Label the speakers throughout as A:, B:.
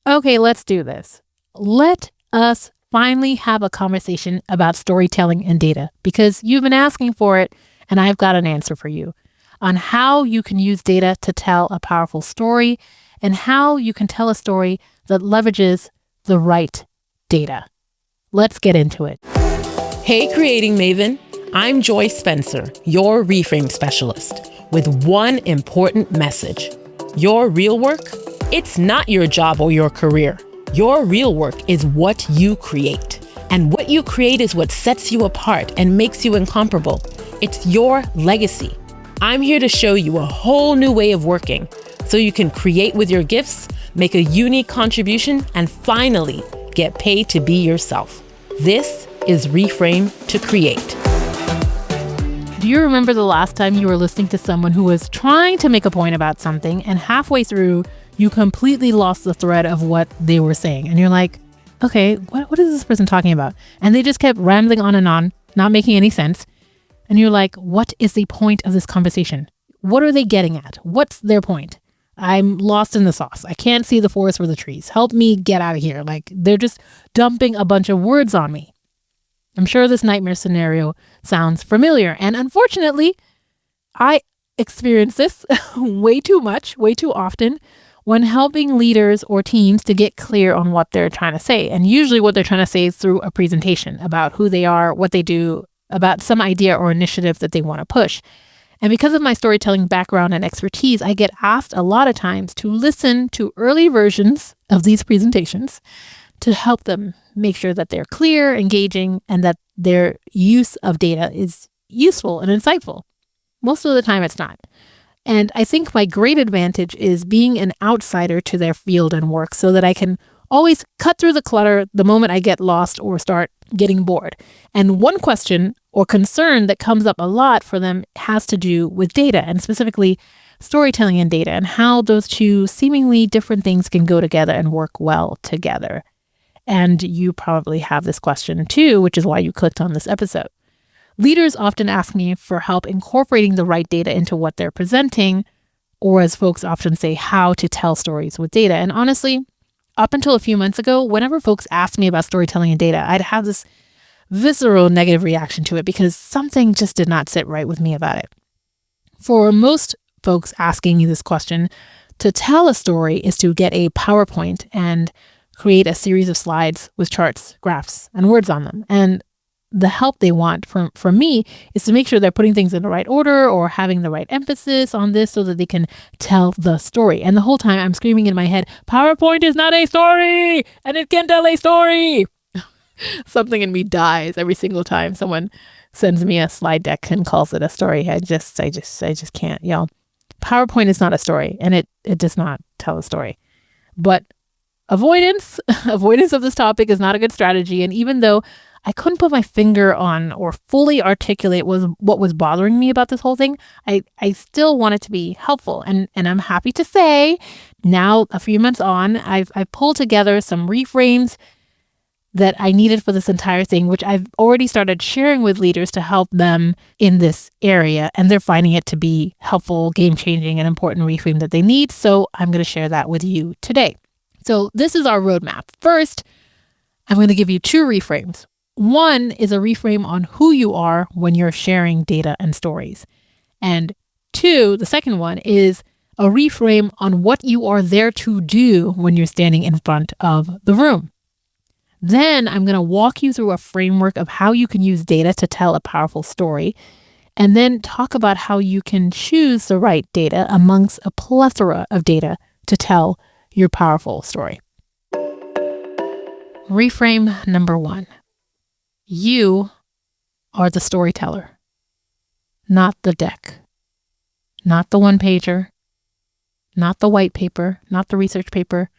A: Okay, let's do this. Let us finally have a conversation about storytelling and data because you've been asking for it and I've got an answer for you on how you can use data to tell a powerful story and how you can tell a story that leverages the right data. Let's get into it.
B: Hey, Creating Maven. I'm Joy Spencer, your reframe specialist, with one important message. Your real work, it's not your job or your career. Your real work is what you create. And what you create is what sets you apart and makes you incomparable. It's your legacy. I'm here to show you a whole new way of working so you can create with your gifts, make a unique contribution, and finally get paid to be yourself. This is Reframe to Create.
A: Do you remember the last time you were listening to someone who was trying to make a point about something and halfway through you completely lost the thread of what they were saying and you're like, okay, what is this person talking about? And they just kept rambling on and on, not making any sense. And you're like, what is the point of this conversation? What are they getting at? What's their point? I'm lost in the sauce. I can't see the forest for the trees. Help me get out of here. Like they're just dumping a bunch of words on me. I'm sure this nightmare scenario sounds familiar. And unfortunately, I experience this way too much, way too often when helping leaders or teams to get clear on what they're trying to say. And usually what they're trying to say is through a presentation about who they are, what they do, about some idea or initiative that they want to push. And because of my storytelling background and expertise, I get asked a lot of times to listen to early versions of these presentations to help them make sure that they're clear, engaging, and that their use of data is useful and insightful. Most of the time it's not. And I think my great advantage is being an outsider to their field and work so that I can always cut through the clutter the moment I get lost or start getting bored. And one question or concern that comes up a lot for them has to do with data, and specifically storytelling and data, and how those two seemingly different things can go together and work well together. And you probably have this question too, which is why you clicked on this episode. Leaders often ask me for help incorporating the right data into what they're presenting, or as folks often say, how to tell stories with data. And honestly, up until a few months ago, whenever folks asked me about storytelling and data, I'd have this visceral negative reaction to it because something just did not sit right with me about it. For most folks asking you this question, to tell a story is to get a PowerPoint and create a series of slides with charts, graphs, and words on them. And the help they want from me is to make sure they're putting things in the right order or having the right emphasis on this so that they can tell the story. And the whole time I'm screaming in my head, PowerPoint is not a story and it can tell a story. Something in me dies every single time someone sends me a slide deck and calls it a story. I just can't, y'all. PowerPoint is not a story and it does not tell a story. But avoidance of this topic is not a good strategy. And even though I couldn't put my finger on or fully articulate what was bothering me about this whole thing, I still want it to be helpful. And I'm happy to say now, a few months on, I've pulled together some reframes that I needed for this entire thing, which I've already started sharing with leaders to help them in this area. And they're finding it to be helpful, game-changing, and important reframe that they need. So I'm going to share that with you today. So this is our roadmap. First, I'm going to give you two reframes. One is a reframe on who you are when you're sharing data and stories. And two, the second one is a reframe on what you are there to do when you're standing in front of the room. Then I'm going to walk you through a framework of how you can use data to tell a powerful story, and then talk about how you can choose the right data amongst a plethora of data to tell your powerful story. Reframe number one. You are the storyteller, not the deck, not the one-pager, not the white paper, not the research paper,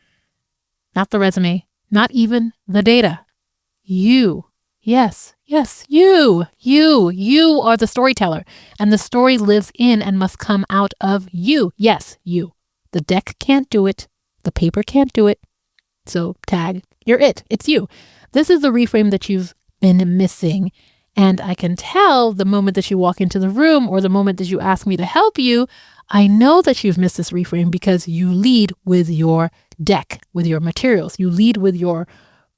A: not the resume, not even the data. You, yes, you are the storyteller, and the story lives in and must come out of you. Yes, you. The deck can't do it. The paper can't do it. So tag, you're it. It's you. This is the reframe that you've been missing. And I can tell the moment that you walk into the room or the moment that you ask me to help you, I know that you've missed this reframe because you lead with your deck, with your materials. You lead with your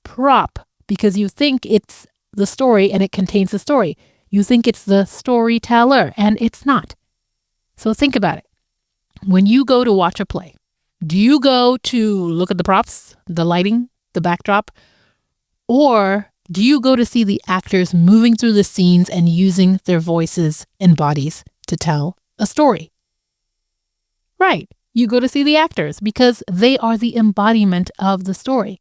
A: prop because you think it's the story and it contains the story. You think it's the storyteller and it's not. So think about it. When you go to watch a play, do you go to look at the props, the lighting, the backdrop, or do you go to see the actors moving through the scenes and using their voices and bodies to tell a story? Right. You go to see the actors because they are the embodiment of the story.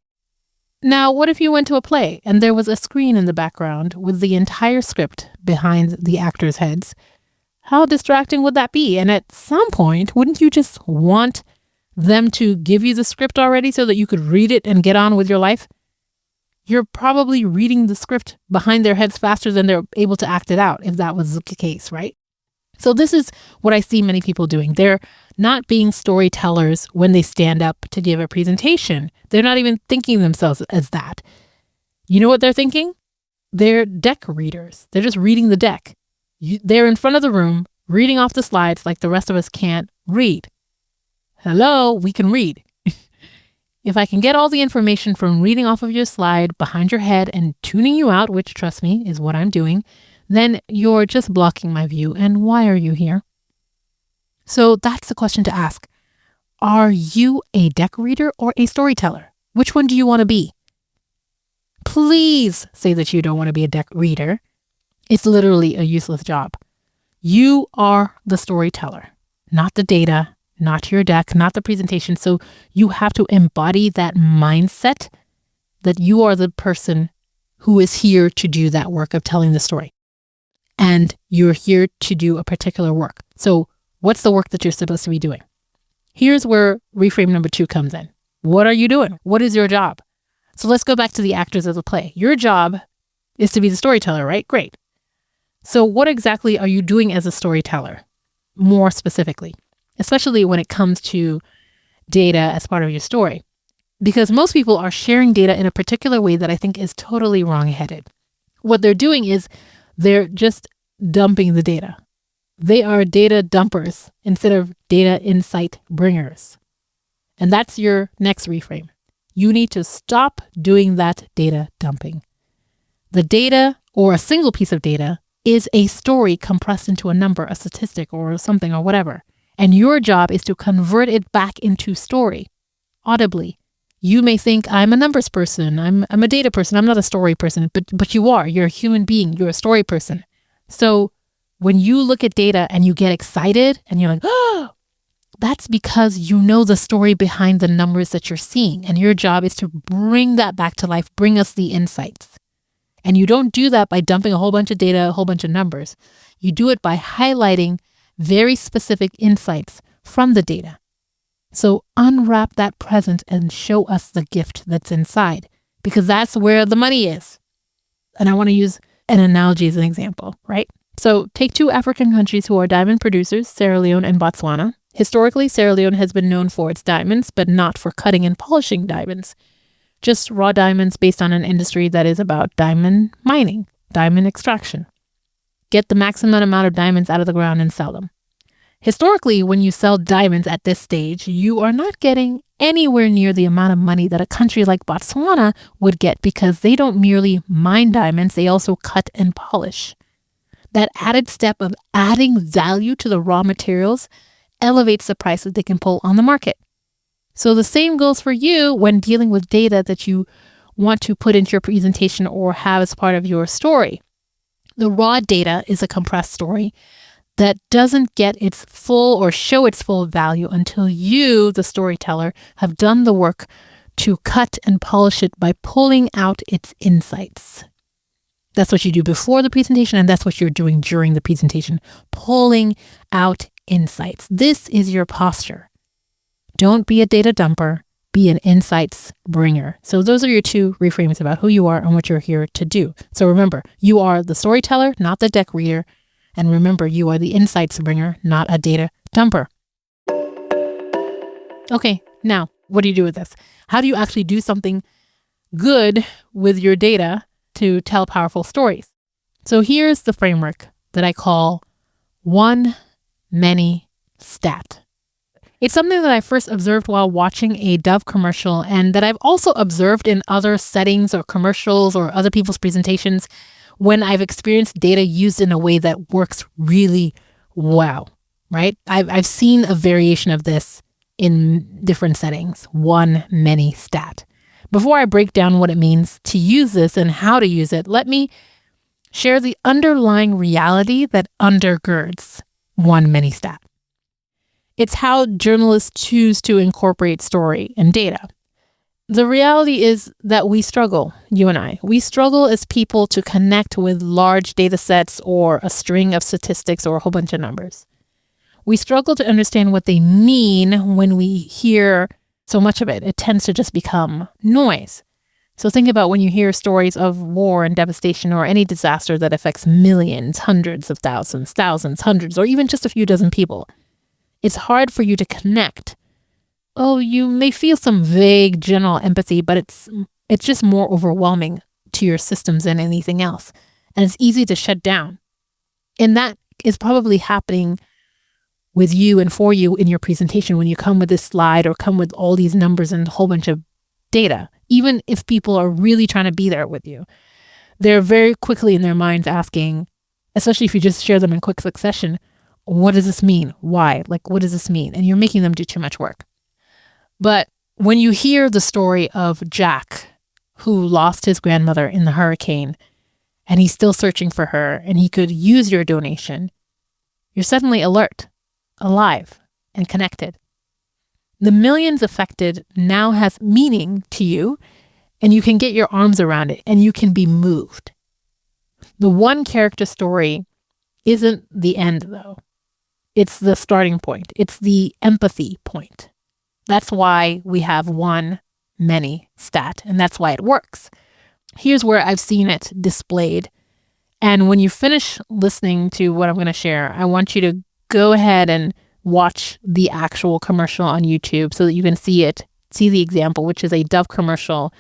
A: Now, what if you went to a play and there was a screen in the background with the entire script behind the actors' heads? How distracting would that be? And at some point, wouldn't you just want them to give you the script already so that you could read it and get on with your life? You're probably reading the script behind their heads faster than they're able to act it out, if that was the case, right? So this is what I see many people doing. They're not being storytellers when they stand up to give a presentation. They're not even thinking themselves as that. You know what they're thinking? They're deck readers. They're just reading the deck. They're in front of the room, reading off the slides like the rest of us can't read. Hello, we can read. If I can get all the information from reading off of your slide behind your head and tuning you out, which, trust me, is what I'm doing, then you're just blocking my view. And why are you here? So that's the question to ask. Are you a deck reader or a storyteller? Which one do you want to be? Please say that you don't want to be a deck reader. It's literally a useless job. You are the storyteller, not the data, not your deck, not the presentation. So you have to embody that mindset that you are the person who is here to do that work of telling the story. And you're here to do a particular work. So what's the work that you're supposed to be doing? Here's where reframe number 2 comes in. What are you doing? What is your job? So let's go back to the actors of the play. Your job is to be the storyteller, right? Great. So what exactly are you doing as a storyteller? More specifically, especially when it comes to data as part of your story. Because most people are sharing data in a particular way that I think is totally wrong-headed. What they're doing is they're just dumping the data. They are data dumpers instead of data insight bringers. And that's your next reframe. You need to stop doing that data dumping. The data, or a single piece of data, is a story compressed into a number, a statistic, or something, or whatever. And your job is to convert it back into story, audibly. You may think, I'm a numbers person, I'm a data person, I'm not a story person, but you are. You're a human being, you're a story person. So when you look at data and you get excited and you're like, oh, that's because you know the story behind the numbers that you're seeing. And your job is to bring that back to life, bring us the insights. And you don't do that by dumping a whole bunch of data, a whole bunch of numbers. You do it by highlighting very specific insights from the data. So unwrap that present and show us the gift that's inside, because that's where the money is. And I want to use an analogy as an example, right? So take 2 African countries who are diamond producers, Sierra Leone and Botswana. Historically, Sierra Leone has been known for its diamonds, but not for cutting and polishing diamonds. Just raw diamonds based on an industry that is about diamond mining, diamond extraction. Get the maximum amount of diamonds out of the ground and sell them. Historically, when you sell diamonds at this stage, you are not getting anywhere near the amount of money that a country like Botswana would get, because they don't merely mine diamonds, they also cut and polish. That added step of adding value to the raw materials elevates the price that they can pull on the market. So the same goes for you when dealing with data that you want to put into your presentation or have as part of your story. The raw data is a compressed story that doesn't get its full or show its full value until you, the storyteller, have done the work to cut and polish it by pulling out its insights. That's what you do before the presentation, and that's what you're doing during the presentation, pulling out insights. This is your posture. Don't be a data dumper, be an insights bringer. So those are your 2 reframes about who you are and what you're here to do. So remember, you are the storyteller, not the deck reader. And remember, you are the insights bringer, not a data dumper. Okay, now, what do you do with this? How do you actually do something good with your data to tell powerful stories? So here's the framework that I call one, many, stat. It's something that I first observed while watching a Dove commercial, and that I've also observed in other settings or commercials or other people's presentations when I've experienced data used in a way that works really well, right? I've seen a variation of this in different settings, one, many stat. Before I break down what it means to use this and how to use it, let me share the underlying reality that undergirds one, many stat. It's how journalists choose to incorporate story and data. The reality is that we struggle, you and I. We struggle as people to connect with large data sets or a string of statistics or a whole bunch of numbers. We struggle to understand what they mean when we hear so much of it. It tends to just become noise. So think about when you hear stories of war and devastation or any disaster that affects millions, hundreds of thousands, hundreds, or even just a few dozen people. It's hard for you to connect. Oh, you may feel some vague general empathy, but it's just more overwhelming to your systems than anything else. And it's easy to shut down. And that is probably happening with you and for you in your presentation when you come with this slide or come with all these numbers and a whole bunch of data. Even if people are really trying to be there with you, they're very quickly in their minds asking, especially if you just share them in quick succession, what does this mean? Why? Like, what does this mean? And you're making them do too much work. But when you hear the story of Jack, who lost his grandmother in the hurricane, and he's still searching for her, and he could use your donation, you're suddenly alert, alive, and connected. The millions affected now has meaning to you, and you can get your arms around it, and you can be moved. The one character story isn't the end, though. It's the starting point. It's the empathy point. That's why we have one, many stat, and that's why it works. Here's where I've seen it displayed. And when you finish listening to what I'm going to share, I want you to go ahead and watch the actual commercial on YouTube so that you can see the example, which is a Dove commercial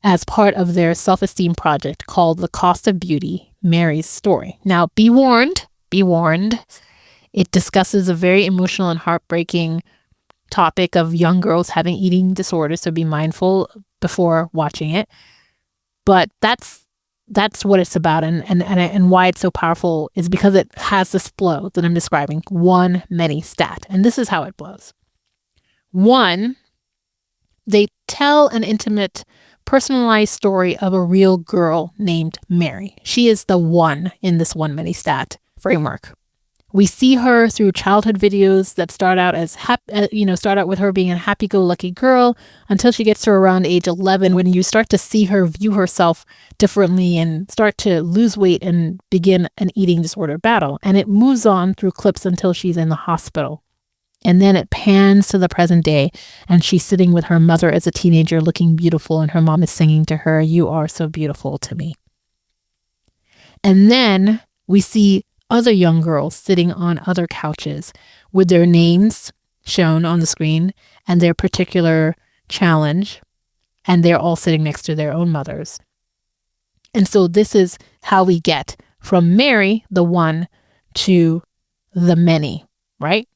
A: as part of their self-esteem project called The Cost of Beauty, Mary's Story. Now, be warned. It discusses a very emotional and heartbreaking topic of young girls having eating disorders, so be mindful before watching it. But that's what it's about, and why it's so powerful is because it has this flow that I'm describing, one, many stat. And this is how it flows. One, they tell an intimate, personalized story of a real girl named Mary. She is the one in this one, many stat framework. We see her through childhood videos that start out with her being a happy-go-lucky girl until she gets to around age 11, when you start to see her view herself differently and start to lose weight and begin an eating disorder battle. And it moves on through clips until she's in the hospital. And then it pans to the present day, and she's sitting with her mother as a teenager looking beautiful, and her mom is singing to her, "You are so beautiful to me." And then we see other young girls sitting on other couches with their names shown on the screen and their particular challenge, and they're all sitting next to their own mothers. And so this is how we get from Mary, the one, to the many, right?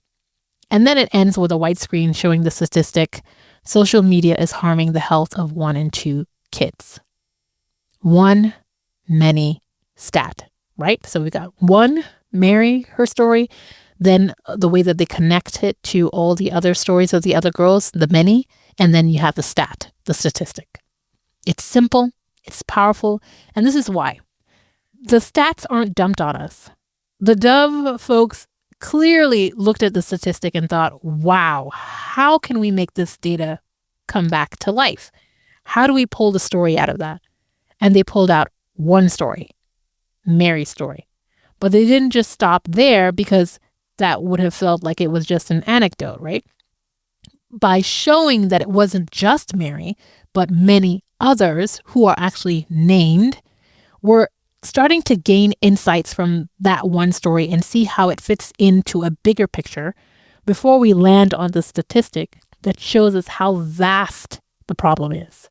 A: And then it ends with a white screen showing the statistic: social media is harming the health of 1 in 2 kids. One, many, stat. Right? So we got one, Mary, her story, then the way that they connect it to all the other stories of the other girls, the many, and then you have the stat, the statistic. It's simple, it's powerful, and this is why. The stats aren't dumped on us. The Dove folks clearly looked at the statistic and thought, wow, how can we make this data come back to life? How do we pull the story out of that? And they pulled out one story. Mary's story. But they didn't just stop there, because that would have felt like it was just an anecdote, right? By showing that it wasn't just Mary, but many others who are actually named, we're starting to gain insights from that one story and see how it fits into a bigger picture before we land on the statistic that shows us how vast the problem is.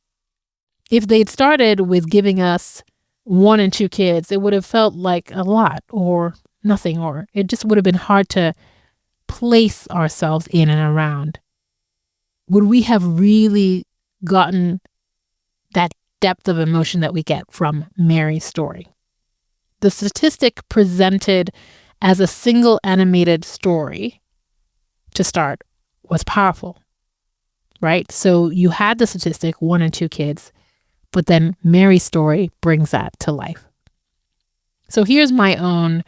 A: If they'd started with giving us 1 in 2 kids, it would have felt like a lot or nothing, or it just would have been hard to place ourselves in and around, would we have really gotten that depth of emotion that we get from Mary's story? The statistic presented as a single animated story to start was powerful, right? So you had the statistic 1 and 2 kids, but then Mary's story brings that to life. So here's my own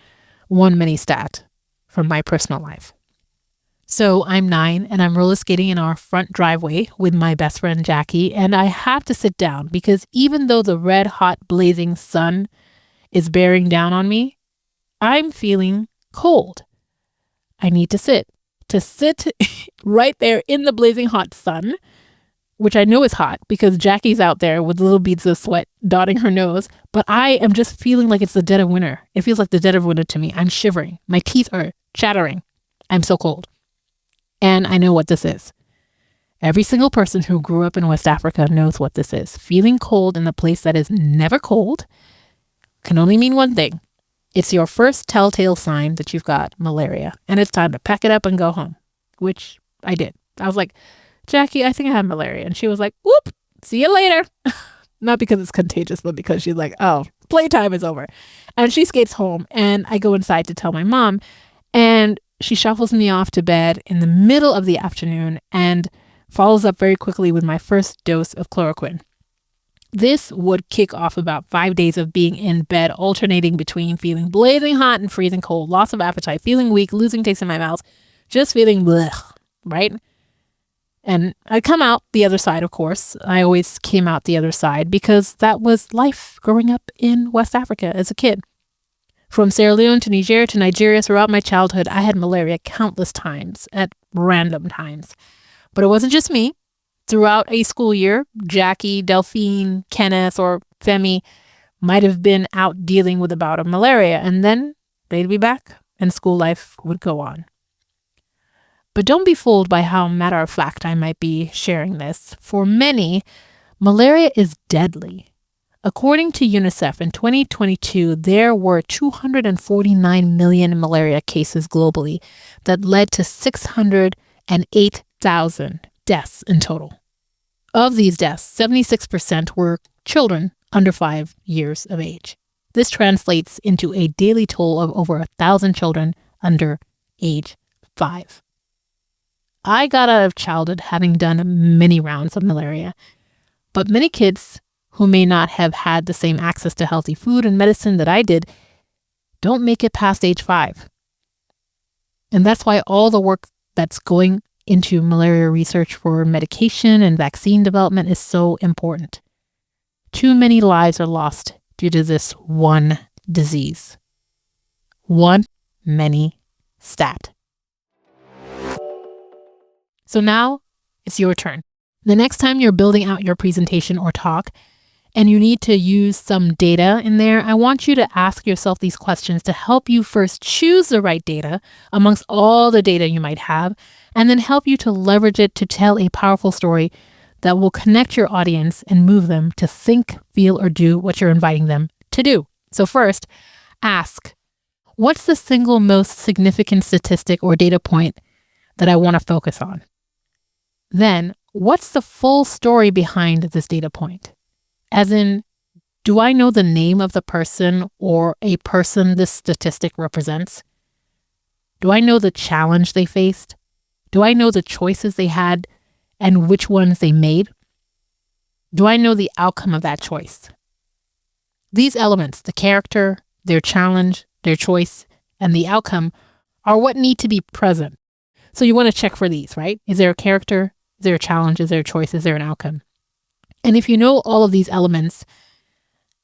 A: one mini stat from my personal life. So I'm 9 and I'm roller skating in our front driveway with my best friend Jackie, and I have to sit down because even though the red hot blazing sun is bearing down on me, I'm feeling cold. I need to sit right there in the blazing hot sun, which I know is hot because Jackie's out there with little beads of sweat dotting her nose, but I am just feeling like it's the dead of winter. It feels like the dead of winter to me. I'm shivering. My teeth are chattering. I'm so cold. And I know what this is. Every single person who grew up in West Africa knows what this is. Feeling cold in a place that is never cold can only mean one thing. It's your first telltale sign that you've got malaria and it's time to pack it up and go home, which I did. I was like, Jackie, I think I have malaria. And she was like, whoop, see you later. Not because it's contagious, but because she's like, oh, playtime is over. And she skates home and I go inside to tell my mom, and she shuffles me off to bed in the middle of the afternoon and follows up very quickly with my first dose of chloroquine. This would kick off about 5 days of being in bed, alternating between feeling blazing hot and freezing cold, loss of appetite, feeling weak, losing taste in my mouth, just feeling blech, right? And I'd come out the other side, of course. I always came out the other side because that was life growing up in West Africa as a kid. From Sierra Leone to Nigeria throughout my childhood, I had malaria countless times at random times. But it wasn't just me. Throughout a school year, Jackie, Delphine, Kenneth, or Femi might have been out dealing with a bout of malaria, and then they'd be back and school life would go on. But don't be fooled by how matter-of-fact I might be sharing this. For many, malaria is deadly. According to UNICEF, in 2022, there were 249 million malaria cases globally that led to 608,000 deaths in total. Of these deaths, 76% were children under 5 years of age. This translates into a daily toll of over 1,000 children under age 5. I got out of childhood having done many rounds of malaria, but many kids who may not have had the same access to healthy food and medicine that I did don't make it past age 5. And that's why all the work that's going into malaria research for medication and vaccine development is so important. Too many lives are lost due to this one disease. One many stat. So now it's your turn. The next time you're building out your presentation or talk, and you need to use some data in there, I want you to ask yourself these questions to help you first choose the right data amongst all the data you might have, and then help you to leverage it to tell a powerful story that will connect your audience and move them to think, feel, or do what you're inviting them to do. So first, ask, what's the single most significant statistic or data point that I want to focus on? Then, what's the full story behind this data point? As in, do I know the name of the person or a person this statistic represents? Do I know the challenge they faced? Do I know the choices they had and which ones they made? Do I know the outcome of that choice? These elements, the character, their challenge, their choice, and the outcome, are what need to be present. So you want to check for these, right? Is there a character? Is there a challenge? Is there a choice? Is there an outcome? And if you know all of these elements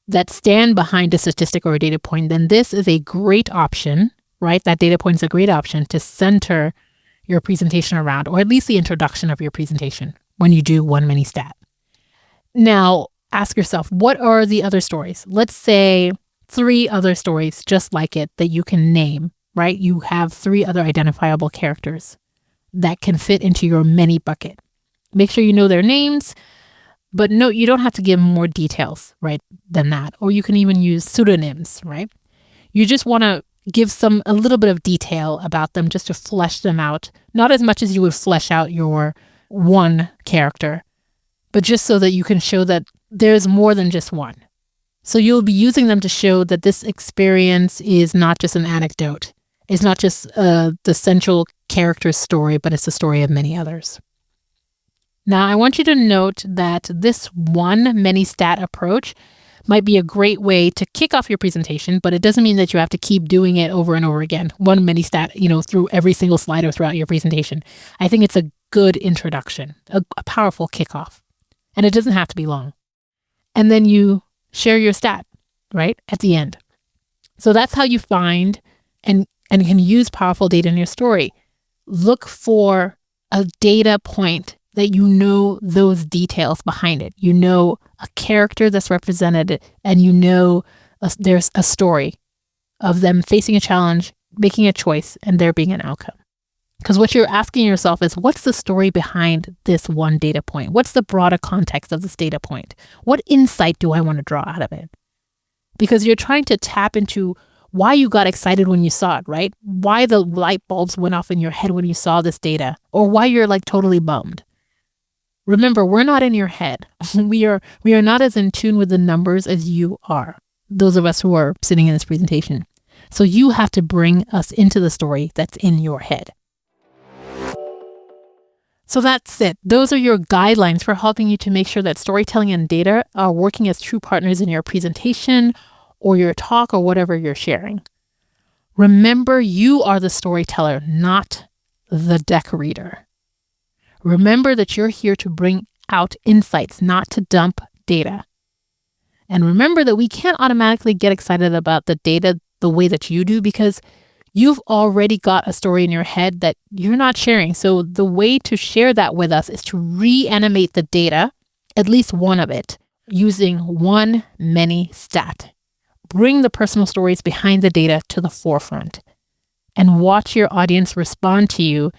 A: that stand behind a statistic or a data point, then this is a great option, right? That data point is a great option to center your presentation around, or at least the introduction of your presentation when you do one mini stat. Now, ask yourself, what are the other stories? Let's say 3 other stories just like it that you can name, right? You have 3 other identifiable characters that can fit into your mini bucket. Make sure you know their names. But no, you don't have to give more details, right, than that. Or you can even use pseudonyms, right? You just want to give a little bit of detail about them just to flesh them out. Not as much as you would flesh out your one character, but just so that you can show that there's more than just one. So you'll be using them to show that this experience is not just an anecdote. It's not just the central character's story, but it's the story of many others. Now, I want you to note that this one many stat approach might be a great way to kick off your presentation, but it doesn't mean that you have to keep doing it over and over again, one many stat, through every single slide or throughout your presentation. I think it's a good introduction, a powerful kickoff, and it doesn't have to be long. And then you share your stat, right, at the end. So that's how you find and can use powerful data in your story. Look for a data point that those details behind it. A character that's represented, and there's a story of them facing a challenge, making a choice, and there being an outcome. Because what you're asking yourself is, what's the story behind this one data point? What's the broader context of this data point? What insight do I want to draw out of it? Because you're trying to tap into why you got excited when you saw it, right? Why the light bulbs went off in your head when you saw this data, or why you're totally bummed. Remember, we're not in your head. We are not as in tune with the numbers as you are, those of us who are sitting in this presentation. So you have to bring us into the story that's in your head. So that's it. Those are your guidelines for helping you to make sure that storytelling and data are working as true partners in your presentation or your talk or whatever you're sharing. Remember, you are the storyteller, not the deck reader. Remember that you're here to bring out insights, not to dump data. And remember that we can't automatically get excited about the data the way that you do, because you've already got a story in your head that you're not sharing. So the way to share that with us is to reanimate the data, at least one of it, using one many stat. Bring the personal stories behind the data to the forefront and watch your audience respond to you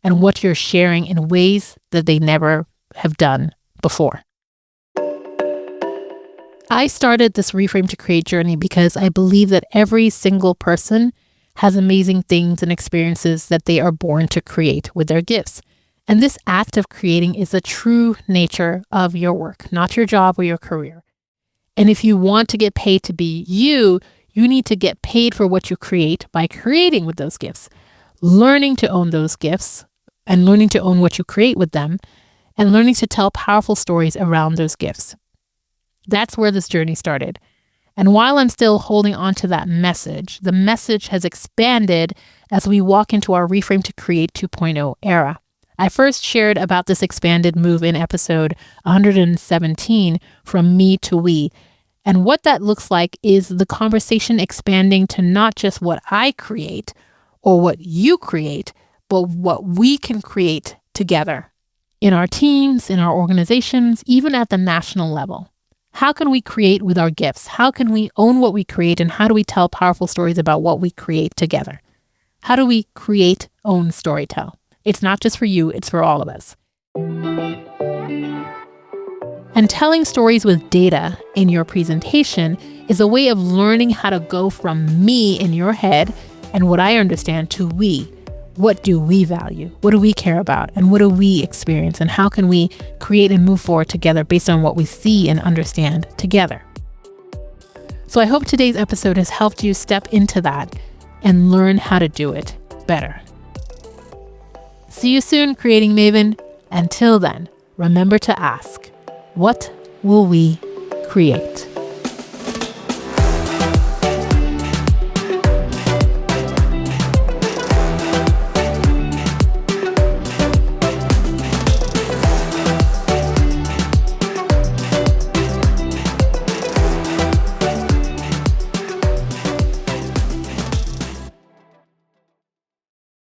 A: and what you're sharing in ways that they never have done before. I started this Reframe to Create journey because I believe that every single person has amazing things and experiences that they are born to create with their gifts. And this act of creating is the true nature of your work, not your job or your career. And if you want to get paid to be you, you need to get paid for what you create by creating with those gifts, learning to own those gifts and learning to own what you create with them, and learning to tell powerful stories around those gifts. That's where this journey started. And while I'm still holding on to that message, the message has expanded as we walk into our Reframe to Create 2.0 era. I first shared about this expanded move in episode 117, From Me to We. And what that looks like is the conversation expanding to not just what I create or what you create, but what we can create together in our teams, in our organizations, even at the national level. How can we create with our gifts? How can we own what we create? And how do we tell powerful stories about what we create together? How do we create, own, storytell? It's not just for you, it's for all of us. And telling stories with data in your presentation is a way of learning how to go from me in your head and what I understand to we. What do we value? What do we care about? And what do we experience? And how can we create and move forward together based on what we see and understand together? So I hope today's episode has helped you step into that and learn how to do it better. See you soon, Creating Maven. Until then, remember to ask, what will we create?